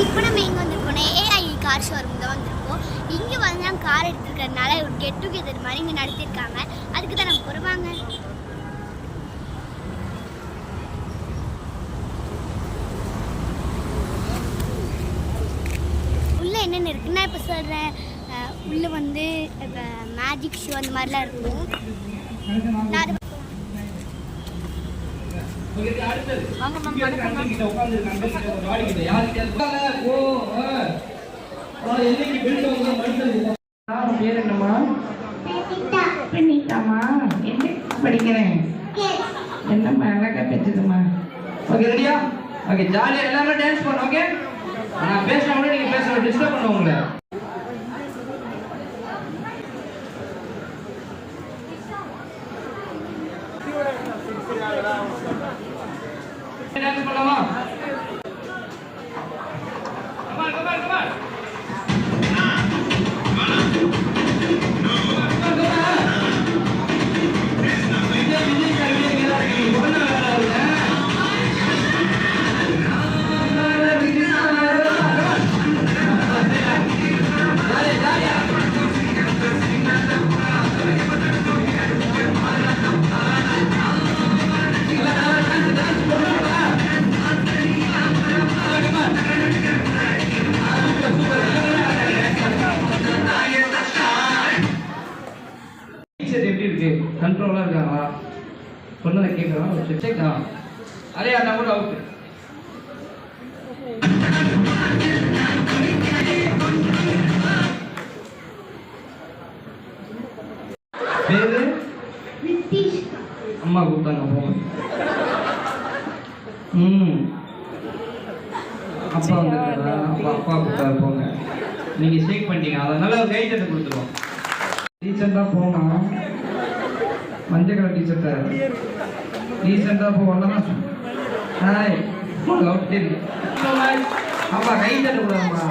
இப்போ நம்ம இங்கே வந்திருக்கோம், ஏஐ கார் ஷோரூம் தான் வந்திருக்கோம். இங்கே வந்து நாங்கள் கார் எடுத்துருக்கிறதுனால ஒரு கெட் டுகெதர் மாதிரி இங்கே நடத்தியிருக்காங்க. அதுக்கு தான் நம்ம போடுவாங்க. உள்ளே என்னென்ன இருக்குன்னா இப்போ சொல்கிறேன். உள்ளே வந்து இப்போ மேஜிக் ஷோ அந்த மாதிரிலாம் இருக்கும். படிக்கிறேன் என்னம்மா அழகா பேசுதுமா. ஓகே ரெடியா? ஓகே ஜாலியா எல்லாரும் டான்ஸ் பண்ணு. ஓகே நான் பேசினா கூட நீங்க பேச டிஸ்டர்ப் பண்ணுவோம் உங்களை. டான்ஸ் பண்ணலாமா? Come on come on come on. எப்படி இருக்கு? கண்ட்ரோலா இருக்காங்களா? சொன்னதை கேட்கலாம். அதே அண்ணா கூட அவுட். பேரு அம்மா கூப்பிட்டாங்க போங்க. அப்பா வந்துருக்காரா? அப்பா கூப்பிட்டாரு போங்க. நீங்க ஷேக் பண்ணிட்டீங்க, அதனால ஒரு கை தட்டு கொடுத்துருவோம். டீச்சர்டா போனா மஞ்சள் கலர் டீச்சர்ட்ட டீச்சர்டா போனா ஹாய் அவுட். அப்பா கை தட்டு கூடாதுமா.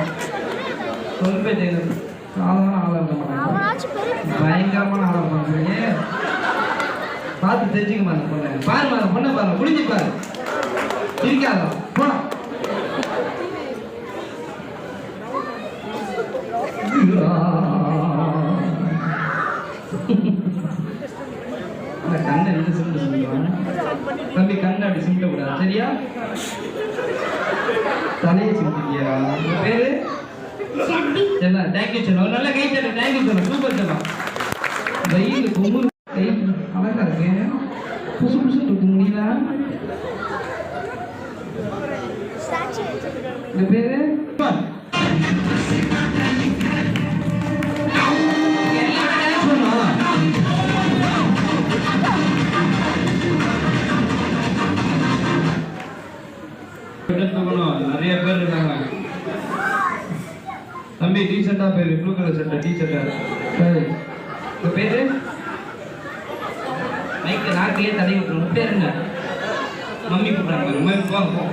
சொல்பே தெரியும். சாதாரண ஆளா இருக்க பயங்கரமான ஆளா இருப்பாங்க. பார்த்து தெரிஞ்சுக்க மாதிரி பொண்ணு பாரு. மாதிரி பொண்ணை பாரு, முடிஞ்சு பாரு. இருக்காதா போனா கண்ணை ரெண்டு சிமிட்டு சொல்லுவாங்க. தம்பி கண்ணை அப்படி சிமிட்ட கூடாது சரியா? தலையை சிமிட்டியா? பேரு என்ன? தேங்க்யூ சொன்னோம். நல்லா கை தட்டு. தேங்க்யூ சொன்னோம். சூப்பர் சொன்னோம். வெயில் குமுறு கை அழகா இருக்கு. புசு புசு தூக்க முடியல. இந்த பேரு நிறைய பேர் இருக்காங்க. தம்பி டீஷர்ட்டா பேரு ப்ளூ கலர் சட்டை டீஷர்ட்டா. இந்த பேரு மைக்கு நாக்கையே தடை விட்டுருவோம். பேர் என்ன? மம்மி கூப்பிடுறாங்க. போங்க